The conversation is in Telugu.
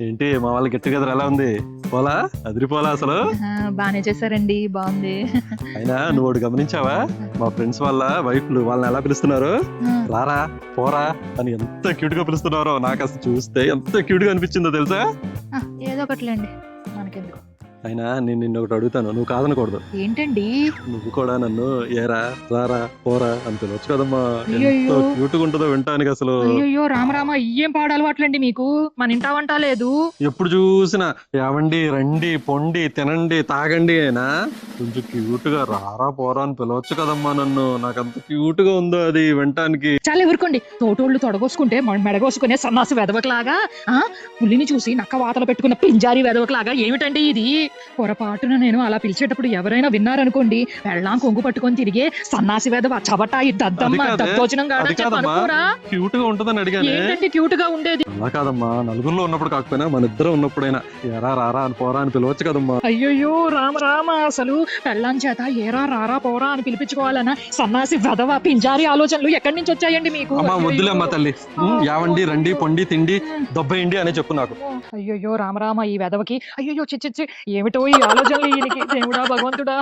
ఏంటి మా వాళ్ళ గెట్ టుగెదర్ ఎలా ఉంది? పోలా అదిరిపోలా అసలు. బానే చేశారండి, బాగుంది. అయినా నువ్వు ఒకటి గమనించావా? మా ఫ్రెండ్స్ వాళ్ళ వైఫ్లు వాళ్ళని ఎలా పిలుస్తున్నారు? రారా పోరా అని ఎంత క్యూట్ గా పిలుస్తున్నారో నాకు అసలు చూస్తే ఎంత క్యూట్ గా అనిపించిందో తెలుసా? ఏదో ఒకటిలేండి, మనకెందుకు. అయినా నేను నిన్ను ఒకటి అడుగుతాను, నువ్వు కాదనకూడదు. ఏంటండి? నువ్వు కూడా నన్ను ఏరా రారా పోరా అని పిలవచ్చు కదమ్మా. ఎంత అయ్యయ్యో. క్యూట్ గా ఉంటుందో వినటానికి అసలు. అయ్యో రామరామ, ఇయ్యేం పాడలవాట్లండి మీకు? మన ఇంటా వంట లేదు. ఎప్పుడు చూసినా ఏవండి రండి పొండి తినండి తాగండి అయినా కొంచెం క్యూట్ గా రారా పోరా అని పిలవచ్చు కదమ్మా నన్ను. నాకు అంత క్యూట్ గా ఉందో అది వినటానికి. చాలా ఎవరుకోండి, తోటోళ్ళు తొడగోసుకుంటే మెడగోసుకునే సన్నాసి వెదవకలాగా, పులిని చూసి నక్క వాతలు పెట్టుకున్న పింజారి వెదవకలాగా ఏమిటండి ఇది? పొరపాటున నేను అలా పిలిచేటప్పుడు ఎవరైనా విన్నారనుకోండి, పెళ్ళాం కొంగు పట్టుకొని తిరిగే సన్నాసి వెదవ చబటాయి దద్దమ్మ దద్దోజనం గాడ చెప్పనుకోరా. క్యూట్ గా ఉంటుందని అడిగాను. ఏంటంటే క్యూట్ గా ఉండేది? అలా కాదమ్మా, నలుగురిలో ఉన్నప్పుడు కాకపోయినా మన ఇద్దరు ఉన్నప్పుడైనా ఎరా రారా అని పోరా అని పిలవచ్చు కదమ్మా. అయ్యయ్యో రామ అసలు పెళ్ళాం చేత ఏరా రారా పోరా అని పిలిపించుకోవాలన్నా సన్నాసి వెదవ పింజారి ఆలోచనలు ఎక్కడి నుంచి వచ్చాయండి మీకు? అమ్మా వద్దులే అమ్మా తల్లి, యావండి రండి పొండి తిండి దొబ్బేయండి అనే చెప్పు నాకు. అయ్యయ్యో రామరామ, ఈ వెదవకి అయ్యయ్యో చిచ్చి ఏమిటో ఈ ఆలోచనలు ఈయనకి, దేవుడా భగవంతుడా.